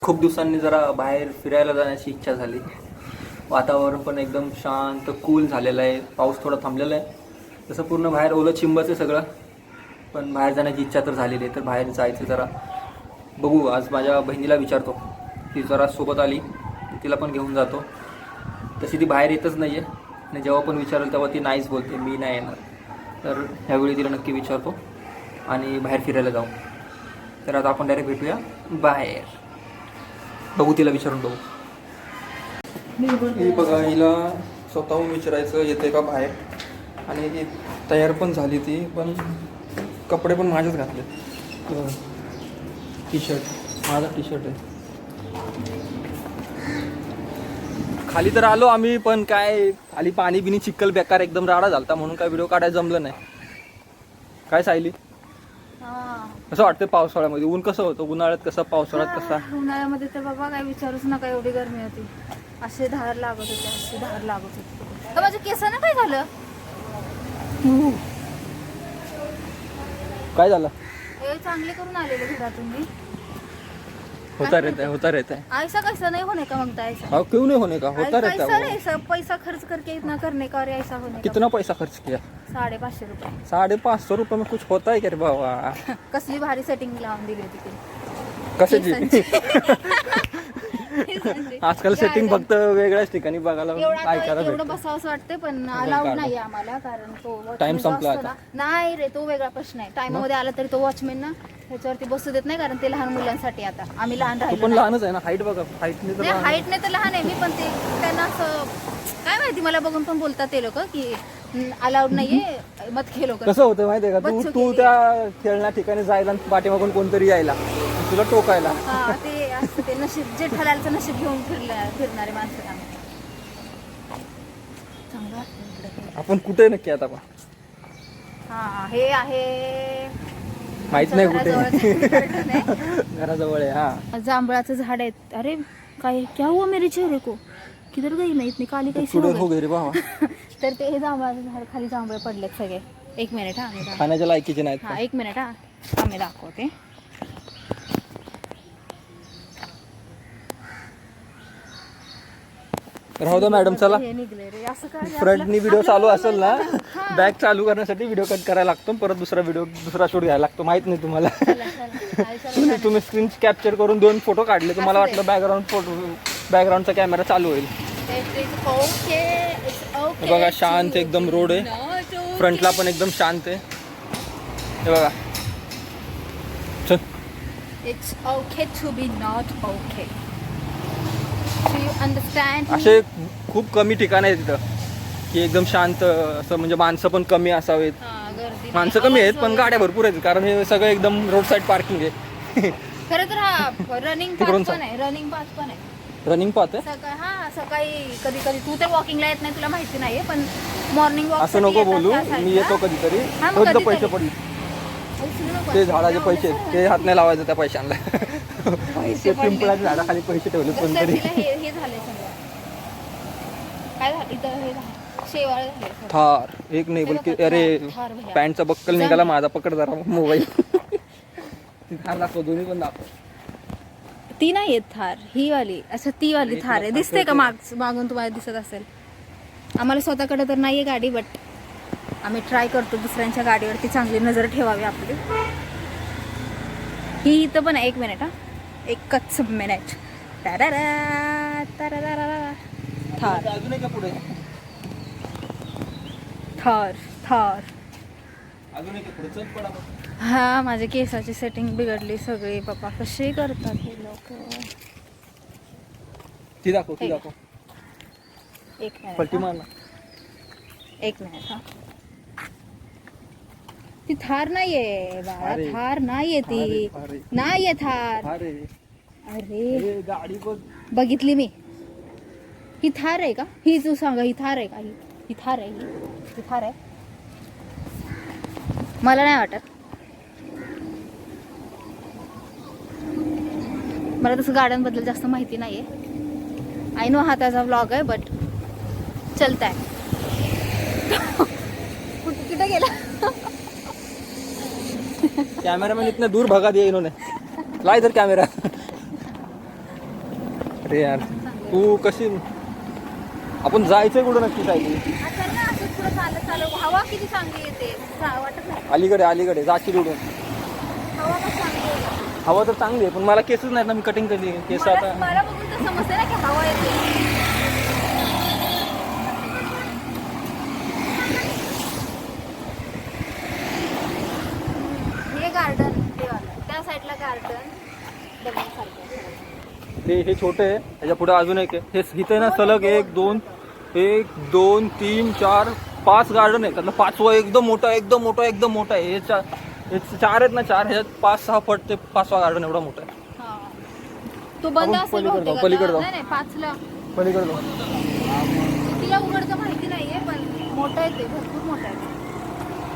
खूप दिवसांनी जरा बाहेर फिरायला जाण्याची इच्छा झाली. वातावरण पण एकदम शांत कूल झालेलं आहे. पाऊस थोडा थांबलेला आहे. तसं पूर्ण बाहेर ओलं चिंबच आहे सगळं. पण बाहेर जाण्याची इच्छा तर झालेली आहे. तर बाहेर जायचं जरा बघू. आज माझ्या बहिणीला विचारतो, ती जरा सोबत आली तिला पण घेऊन जातो. तशी ती बाहेर येतच नाही आहे आणि जेव्हा पण विचारेल तेव्हा ती नाहीच बोलते, मी नाही येणार. तर ह्यावेळी तिला नक्की विचारतो आणि बाहेर फिरायला जाऊ. तर आता आपण डायरेक्ट भेटूया बाहेर. बघू, तिला विचारून बघू. ही बघा, हिला स्वतःहून विचारायचं येते का बाहेर. आणि ती तयार पण झाली, ती पण कपडे पण माझेच घातले. टी शर्ट माझा टी शर्ट आहे. खाली तर आलो आम्ही, पण काय खाली पाणी बिनी चिखल बेकार एकदम राडा झालता, म्हणून काय व्हिडिओ काढायला जमलं नाही. काय सायली, कसं वाटतं पावसाळ्यामध्ये? ऊन कसं होतं उन्हाळ्यात, कसं पावसाळ्यात कसा? उन्हाळ्यामध्ये तर बाबा काय विचारूच नका, एवढी गरमी होती. असे धार लागत होते, असे धार लागत होते. तर माझ्या केसांना काय झालं? काय झालं? हे चांगले करून आलेले घरातून मी. होता रहता है. ऐसा कैसा नहीं होने का मांगता है ऐसा? हाँ, क्यों नहीं होने का, होता रहता कैसा है नहीं, सब पैसा खर्च करके इतना करने का और ऐसा होने का. कितना पैसा खर्च किया? 550 रुपये. 550 रुपये में कुछ होता है क्या रे बाबा? कसली भारी सेटिंग लावून दिली होती ती. कशाची? आजकाल सेटिंग फक्त वेगळ्याच ठिकाणी बघायला ऐकायला एवढं भेटतं. बसावं वाटते, पण अलाउड नाही आम्हाला, कारण तो Time watchman संपला जो असतो ना. नाही रे, तो वेगळा प्रश्न आहे. टाइममध्ये आला तरी तो वॉचमॅन ना त्याच्यावरती बसू देत नाही, कारण ते लहान मुलांसाठी. आता आम्ही लहान तू राहिलो पण नाही. लहानच आहे ना, हाईट बघा, हाईटने तर लहान. हाईटने तर लहान आहे मी, पण ते त्यांना असं काय माहिती, मला बघून पण बोलतात ते लोक की अलाउड नाहीये मत खेळो. कसं होतं माहितीये का, तू त्या खेळण्या ठिकाणी जायला आणि पाठीमागून कोणतरी यायला तुला टोकायला. हा, ते असं ते नशीब, जे ठरालचं नशीब घेऊन फिरणारे माणसं आम्ही. चांगलं वाटतं इकडे. आपण कुठे नक्की आता? हा, हे आहे माहित नाही कुठे. घराजवळच आहे. घराजवळ आहे. हा, जांभळाचं झाड आहे. अरे काय, क्या हुआ मेरे चेहरे को, किधर गई मैं इतनी काली कैसी पुढे हो हो गई? गई रे बाबा. तर ते हे जांभळाचं झाड, खाली जांभळे पडलेत सगळे. एक मिनिट हा, आम्ही खाण्याच्या लायकीचे नाहीत. हा, एक मिनिट हा, आम्ही दाखवते. राहू दे मॅडम, चला. हे निघले रे, असं काय फ्रंटनी व्हिडिओ चालू असेल ना, बॅक चालू करण्यासाठी व्हिडिओ कट करायला लागतो, परत दुसरा शूट घ्यायला लागतो. माहित नाही तुम्हाला? तुम्ही स्क्रीन कॅप्चर करून 2 फोटो काढले, तुम्हाला वाटलं बॅकग्राऊंडचा कॅमेरा चालू होईल. हे बघा, शांत एकदम रोड आहे. फ्रंटला पण एकदम शांत आहे. हे बघा. चल. It's okay to be not okay. Do you understand? असे खूप कमी ठिकाण आहेत तिथं की एकदम शांत असं, म्हणजे माणसं पण कमी असावेत. गर्दी माणसं कमी आहेत पण गाड्या भरपूर आहेत, कारण हे सगळं एकदम रोड साईड पार्किंग आहे. खरं तर हा रनिंग पाथ पण आहे. रनिंग पाथ पण आहे. रनिंग पाथ आहे. सकाळी कधी कधी तू तर वॉकिंगला येत नाही, तुला माहिती नाहीये, पण मॉर्निंग वॉक असं नको बोलू, मी येतो कधीतरी. तिथं पैसे पडले, ते झाडाचे पैसे, ते हात नाही लावायचं त्या पैशांना. ते पिंपळाच्या झाडाखाली पैसे ठेवले कोणतरी. हे झाले सगळं. काय झालं इथं? हे शेवाळ झाले. थार एक नाही बल्कि, अरे पॅन्टचा बक्कल निघाला माझा. पकड जरा मोबाईल. ती थार दाखव, दोन्ही पण दाखव. ती नाही येत थार, ही वाली. असं ती वाली थार आहे. दिसते का मागून तुम्हाला दिसत असेल? आम्हाला स्वतःकडे तर नाहीये गाडी, बट आम्ही ट्राय करतो दुसऱ्यांच्या गाडीवरती चांगली नजर ठेवावी आपली. ही इथं पण आहे. एक मिनिट हा, एकच मिनिट. थार अजून का पुढे? थार थार. अजून एक पुढे. चल पडा. हा, माझ्या केसाची सेटिंग बिघडली सगळी. पप्पा कसे करतात हे लोक. ती दाखव, ती दाखव. एक मिनिट पलटी हा. मार ना. एक मिनिट हा. ती थार नाहीये बाळा, अरे. थार नाहीये ती. अरे. नाहीये थार. अरे अरे गाडी बघ. बघितली मी. ही थार आहे का? ही तू सांगा, ही थार आहे का? ही थार आहे. ही थार आहे. मला नाही वाटत. मला तसं गाड्यांबद्दल जास्त माहिती नाहीये. आय नो हा त्याचा व्लॉग आहे, बट चलताय. कुठे गेला? कैमरा मैन इतने दूर भगा दिया इन्होंने. ला इधर कैमरा. ते यार तू कशी आपण जायचंय कुठं नक्की सायली? चल ना असंच पुढं चालत चालत. हवा किती चांगली येते वाटत नाही. अलीकडे जाशील उडून. हवा पण चांगली येते. हवा तर चांगली आहे पण मला केसच नाही ना, मी कटिंग केली केस आता. मला बघून तर समजते ना की हवा येते. हे गार्डन त्या साईडला गार्डन बघण्यासारखं. हे छोटे आहे, त्याच्या पुढे अजून एक आहे. हे इथे ना सलग 1 2 3 4 5 गार्डन आहे. त्यातलं 5वं एकदम मोठं आहे. हे 4 आहेत ना, 4 ह्याच्यात 5-6 फट ते 5वा गार्डन एवढा मोठा आहे. तो बंद आपण असेल पलीकडे जाऊ, बहुतेक पलीकडे आता. जाऊ. नाही 5ला पलीकडे जाऊ. तिला उघडचं माहिती नाहीये पण मोठं आहे ते, भरपूर मोठं आहे.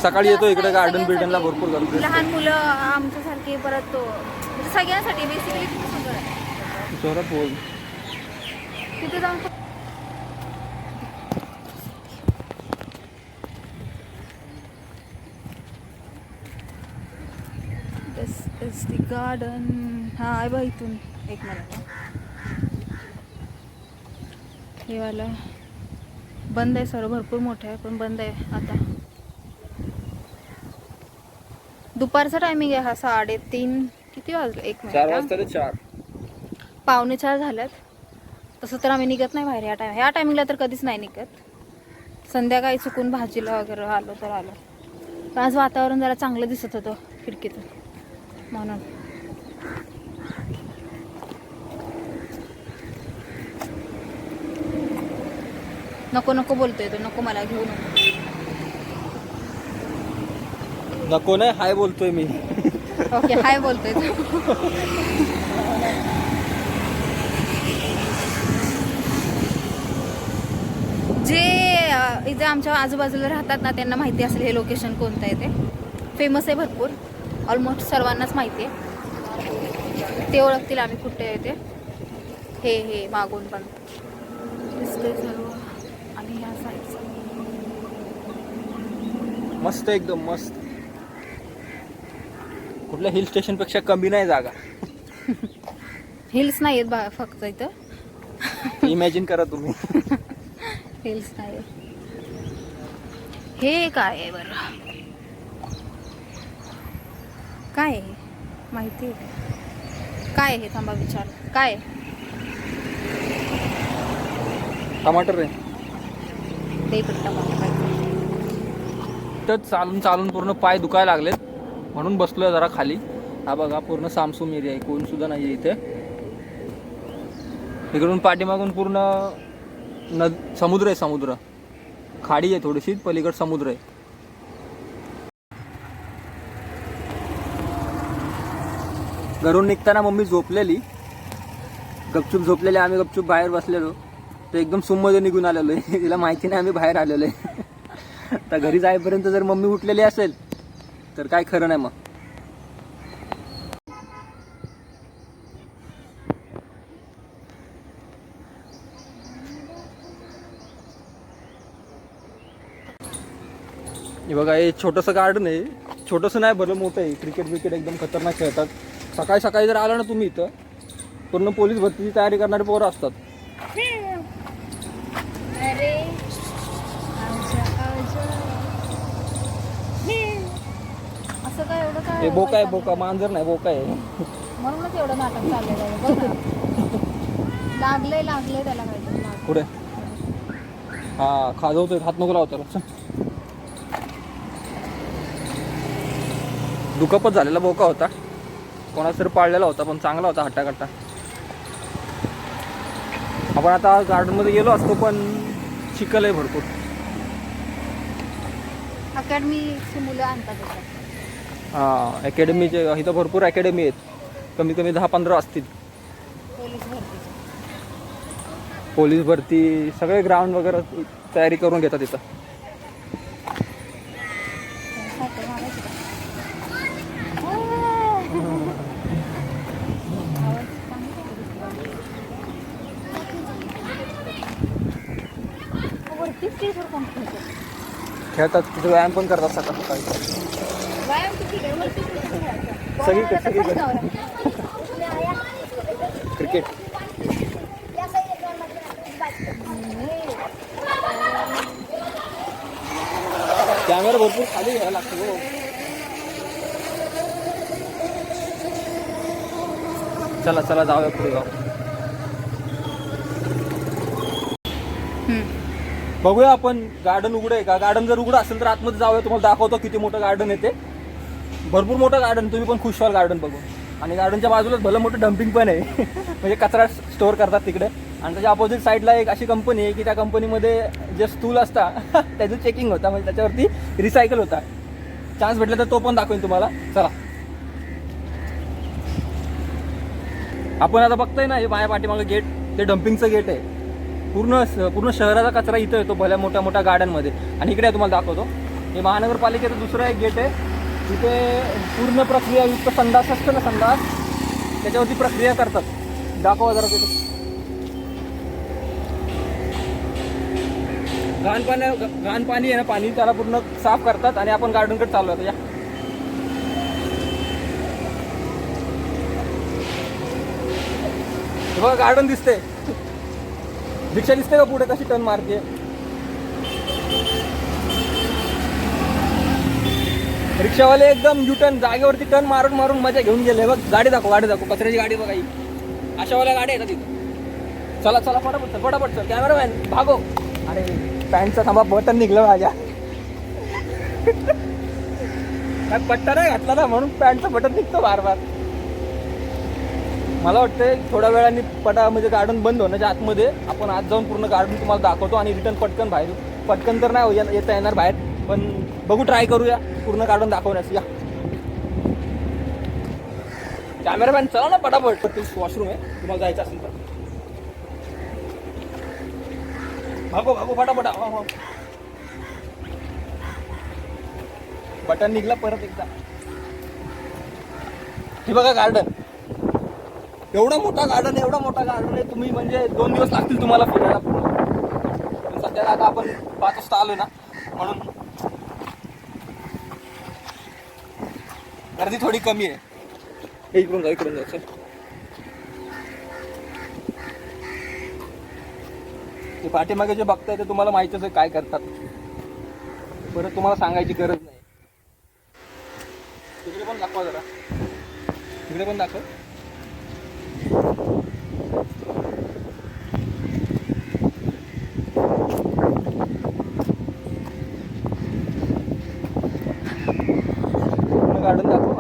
सकाळी येतो इकडे गार्डन बिल्डनला भरपूर गर्दी असते. लहान मुलं आमच्यासारखे परत तो म्हणजे सगळ्यांसाठी बेसिकली सगळं आहे. जोरात बोल. तिथे जाऊन दिस इज द गार्डन. हा आहे बा इथून एक मिनिट. हे वाला बंद आहे, सर्व भरपूर मोठं आहे पण बंद आहे आता. दुपारचा टायमिंग आहे हा. 3:30 किती वाजले? 1 4 मिनिट. वाजता ते 4. 3:45 झाल्यात. तसं तर आम्ही निघत नाही बाहेर ह्या टायमिंगला तर कधीच नाही निघत. संध्याकाळी चुकून भाजीला वगैरे आलो तर आलो. पण आज वातावरण जरा चांगलं दिसत होतं खिडकीतून म्हणून. नको बोलतोय तो. नको मला घेऊ नको नाही, हाय बोलतोय मी. ओके हाय बोलतोय तो. जे इथे आमच्या आजूबाजूला राहतात ना त्यांना माहिती असेल हे लोकेशन कोणतं आहे. ते फेमस आहे भरपूर, ऑलमोस्ट सर्वांनाच माहिती आहे. ते ओळखतील आम्ही कुठे आहे ते. हे मागून पण दिसतंय सर्व. आणि ह्या साईडचं मस्त, एकदम मस्त. कुठल्या हिल स्टेशन पेक्षा कमी नाही जागा. हिल्स नाही आहेत फक्त इथं. इमॅजिन करा तुम्ही. हिल्स नाही. हे काय आहे बरं? काय आहे माहिती आहे का? काय आहे? थांबा विचार. काय आहे? टमाटर रे. ते इकडे टमाटर. तर चालून पूर्ण पाय दुखायला लागलेत म्हणून बसलोय जरा खाली. हा बघा पूर्ण सामसूम एरिया आहे, कोण सुद्धा नाही आहे इथे. इकडून पाठीमागून पूर्ण समुद्र आहे. समुद्र खाडी आहे थोडीशी, पलीकड समुद्र आहे. घरून निघताना मम्मी झोपलेली, गपचूप झोपलेली. आम्ही गपचूप बाहेर बसलेलो तर एकदम सुममध्ये निघून आलेलो आहे. तिला माहिती नाही आम्ही बाहेर आलेलो आहे. आता घरी जाईपर्यंत जर मम्मी उठलेली असेल तर काय खरं नाही. मग हे बघा, हे छोटंसं गार्डन आहे. छोटंसं नाही बरं, मोठं आहे. क्रिकेट एकदम खतरनाक खेळतात. सकाळी जर आला ना तुम्ही इथं, पूर्ण पोलीस भरतीची तयारी करणारे पोरं असतात. असं काय एवढं काय? हे बोका आहे, बोका. मांजर नाही, बोका आहे. म्हणूनच एवढं नाटक चाललेलं आहे. बघ ना. लागलंय त्याला काहीतरी. पुढे हा खाजवतोय, हात नको लावतो. दुखापत झालेला बोका होता, कोणाच तरी पाळलेला होता, पण चांगला होता हट्टाकट्टा. आपण आता गार्डन मध्ये गेलो असतो पण चिखल आहे भरपूर. अकॅडमीची मुलं आणतात. हा, अकॅडमीचे इथं भरपूर अकॅडमी आहेत. कमी 10-15 असतील. पोलीस भरती सगळे ग्राउंड वगैरे तयारी करून घेतात इथं. खेळतात तिथे, व्यायाम पण करतात सकाळी. सगळीकडे क्रिकेट. कॅमेरा भरपूर खाली घ्यायला लागतो हो. चला चला जाऊया पुढे जाऊ. बघूया आपण गार्डन उघडं आहे का. गार्डन जर उघडं असेल तर आतमध्ये जाऊया. तुम्हाला दाखवतो किती मोठं गार्डन आहे ते. भरपूर मोठं गार्डन, तुम्ही पण खुश व्हाल गार्डन बघून. आणि गार्डनच्या बाजूलाच भलं मोठं डम्पिंग पण आहे म्हणजे कचरा स्टोअर करतात तिकडे. आणि त्याच्या अपोजिट साईडला एक अशी कंपनी आहे की त्या कंपनीमध्ये जे स्टूल असतात त्याचं चेकिंग होता, म्हणजे त्याच्यावरती रिसायकल होता. चान्स भेटला तर तो पण दाखवेन तुम्हाला. चला आपण आता बघतोय ना, हे माझ्या पाठीमागं गेट, ते डम्पिंगचं गेट आहे. पूर्ण शहराचा कचरा इथं येतो भल्या मोठ्या मोठ्या गार्डनमध्ये. आणि इकडे तुम्हाला दाखवतो, हे महानगरपालिकेचं दुसरं एक गेट आहे. तिथे पूर्ण प्रक्रियायुक्त संडास असतं ना, संडास, त्याच्यावरती प्रक्रिया करतात. दाखवा जरा तिथे. घाण पाणी आहे ना, पाणी त्याला पूर्ण साफ करतात. आणि आपण गार्डनकडे चालू आहे. या बघा गार्डन दिसते. रिक्षा दिसते का पुढे कशी टर्न मारते. रिक्षावाले एकदम युटर्न जागेवरती टर्न मारून मारून मजा घेऊन गेले. बघ गाडी दाखव, कचऱ्याची गाडी बघा ही. अशावाल्या गाड्या येतात तिथं. चला चला फटाफट सर. कॅमेरामॅन भागो. अरे पॅन्टचा थांबा, बटन निघलं माझ्या. काय पट्टा नाही घातला ना, म्हणून पॅन्टचं बटन निघतो बार बार. मला वाटतंय थोड्या वेळाने म्हणजे गार्डन बंद होण्याच्या आतमध्ये आपण आज जाऊन पूर्ण गार्डन तुम्हाला दाखवतो. आणि रिटर्न पटकन बाहेर. पटकन तर नाही येता येणार बाहेर, पण बघू, ट्राय करूया पूर्ण गार्डन दाखवण्यास. या कॅमेरामॅन चला ना पटापट. वॉशरूम आहे, तुम्हाला जायचं असेल तर भागो फटाफट. बटन निघला परत एकदा. हे बघा गार्डन, एवढा मोठा गार्डन आहे. तुम्ही म्हणजे 2 दिवस लागतील तुम्हाला फिरायला. पण सध्याला आता आपण 5 वाजता आलो ना, म्हणून गर्दी थोडी कमी आहे. इकडून जायचं. ते पाठीमागे जे बघताय ते तुम्हाला माहितीच आहे काय करतात. परत तुम्हाला सांगायची गरज नाही. तिकडे पण दाखवा जरा. तिकडे पण दाखव. गार्डन दाखव.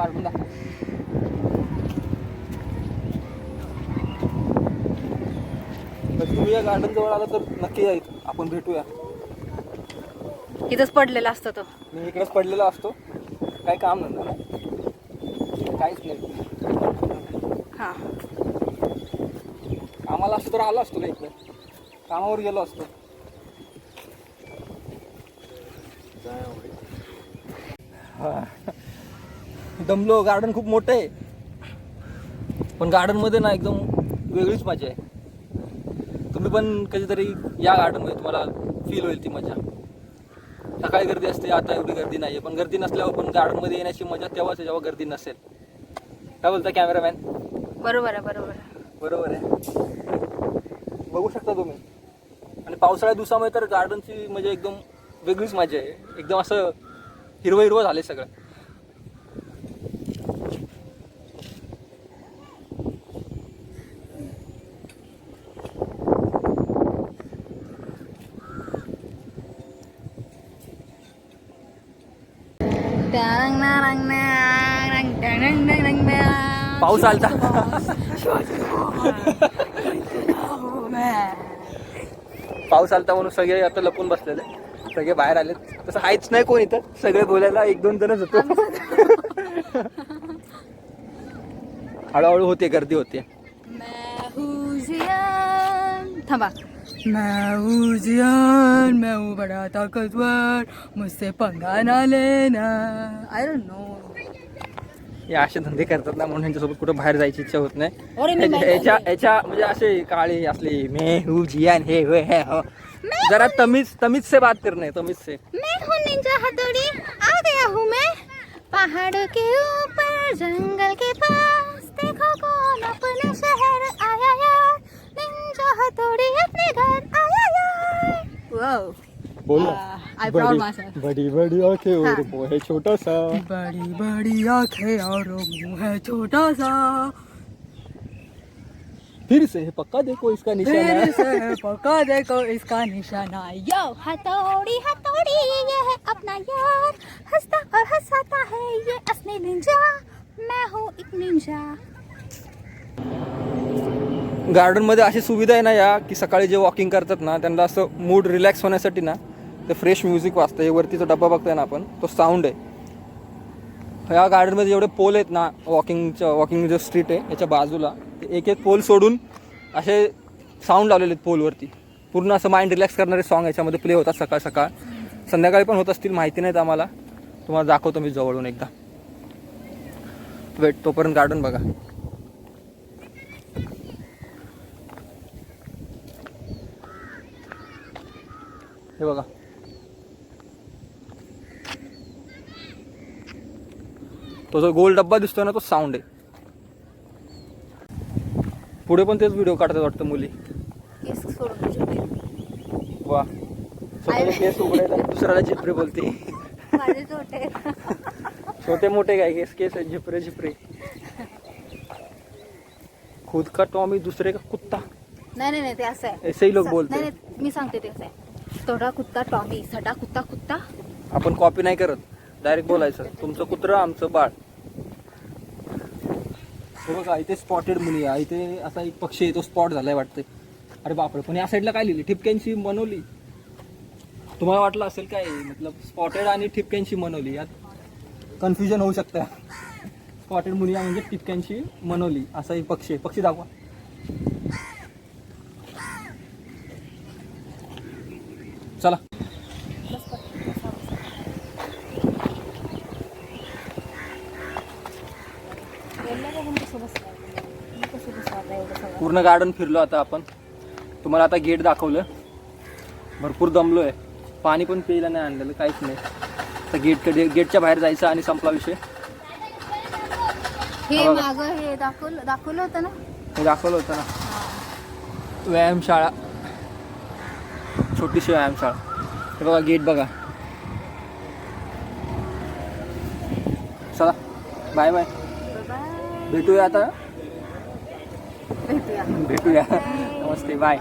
तुम्ही या गार्डन जवळ आला तर नक्की या, आपण भेटूया. इथंच पडलेला असतो तो. मी इकडेच पडलेला असतो. काही काम नसतं ना, काहीच नाही. हा, कामाला असतो तर आलो असतो का इकडे, कामावर गेलो असतो. दमलो. गार्डन खूप मोठं आहे, पण गार्डनमध्ये ना एकदम वेगळीच मजा आहे. तुम्ही पण कधीतरी या गार्डनमध्ये, तुम्हाला फील होईल ती मजा. सकाळी गर्दी असते, आता एवढी गर्दी नाही आहे. पण गर्दी नसल्यावर पण गार्डनमध्ये येण्याची मजा तेव्हाच आहे जेव्हा गर्दी नसेल. काय बोलता कॅमेरामॅन? बरोबर आहे. बघू शकता तुम्ही. आणि पावसाळ्या दिवसामध्ये तर गार्डनची म्हणजे एकदम वेगळीच मजा आहे. एकदम असं हिरवं झाले सगळं. पाऊस आलता. पाऊस आलता म्हणून सगळे आता लपून बसलेले. सगळे बाहेर आले. तसं आहेच नाही कोण इथं. सगळे बोलायला 1-2 जणच होतो. हळूहळू होते, गर्दी होते. थांबा. मैं हूँ बड़ा ताकतवर, मुझसे पंगा ना लेना. I don't know. हे असे धंदे करतात ना, म्हणून यांच्यासोबत कुठं बाहेर जायची इच्छा होत नाही. याच्या म्हणजे असे काळे असले मैं हूँ जियान हे हो. जरा तमीज से बात करना है, तमीज से. मैं हूँ निंजा हथौड़ी, आ गया हूँ मैं पहाड़ों के ऊपर, जंगल के पास. देखो कौन अपने शहर आया यार, निंजा हथौड़ी अपने घर आया यार. वाओ. बोल ना. I proud my self. बड़ी बड़ी आंखें और हाँ. वो है छोटा सा. बड़ी बड़ी आंखें और मुंह है छोटा सा. फिर से पक्का देखो इसका निशाना. फिर से पका देखो इसका निशाना. यो हथौड़ी हथौड़ी ये है अपना यार, हंसता और हंसाता है ये असली निंजा. मैं हूँ एक निंजा. गार्डन मध्ये अशी सुविधा आहे ना या की सकाळी जे वॉकिंग करतात ना त्यांना असं मूड रिलॅक्स होण्यासाठी ना ते फ्रेश म्युझिक वाजतं. हे वरतीचा डब्बा बघतोय ना आपण, तो साऊंड आहे. या गार्डनमध्ये जेवढे पोल आहेत ना वॉकिंग जो स्ट्रीट आहे याच्या बाजूला, ते एक एक पोल सोडून असे साऊंड लावलेले आहेत पोलवरती. पूर्ण असं माइंड रिलॅक्स करणारे सॉन्ग याच्यामध्ये प्ले होतात सकाळ सकाळ. संध्याकाळी पण होत असतील, माहिती नाहीत आम्हाला. तुम्हाला दाखवतो मी जवळून एकदा. वेट, तोपर्यंत गार्डन बघा. हे बघा, तो जो गोल डब्बा दिसतोय ना तो साऊंड आहे. पुढे पण तेच व्हिडिओ काढतात वाटतं मुली. केस सोडून तुझे. वा, स्वतःचे केस उघडायला दुसऱ्याला झिपरे बोलते. माझे छोटे. छोटे मोठे काय केस, केस आहे झिपरे झिपरे. खुद का टॉमी दूसरे का कुत्ता, नाही नाही ते असं आहे. ऐसे ही लोग बोलते. नाही नाही, मी सांगते ते असं आहे. तोडा कुत्ता टॉमी, सडा कुत्ता कुत्ता. आपण कॉपी नाही करत, डायरेक्ट बोलायचं तुमचं कुत्रं आमचं बाळ. हे बघा, इथे स्पॉटेड मुली आहे. इथे असा एक पक्षी आहे, तो स्पॉट झालाय वाटतंय. अरे बापरे, पण या साईडला काय लिहिली? ठिपक्यांची मनवली. तुम्हाला वाटलं असेल काय मतलब स्पॉटेड आणि ठिपक्यांची मनवली, यात कन्फ्युजन होऊ शकतं. स्पॉटेड मुनिया म्हणजे ठिपक्यांची मनवली असा एक पक्षी आहे. पक्षी दाखवा. चला, पूर्ण गार्डन फिरलो आता आपण. तुम्हाला आता गेट दाखवलं. भरपूर दमलोय, पाणी पण प्यायला नाही आणलेलं, काहीच नाही. तर गेटच्या बाहेर जायचं आणि संपला विषय. हे मागं हे दाखवलं होतं ना, हे दाखवलं होतं ना, व्यायामशाळा, छोटीशी व्यायामशाळा. हे बघा गेट बघा. चला, बाय बाय. भेटूया आता. भेटूया. नमस्ते, बाय.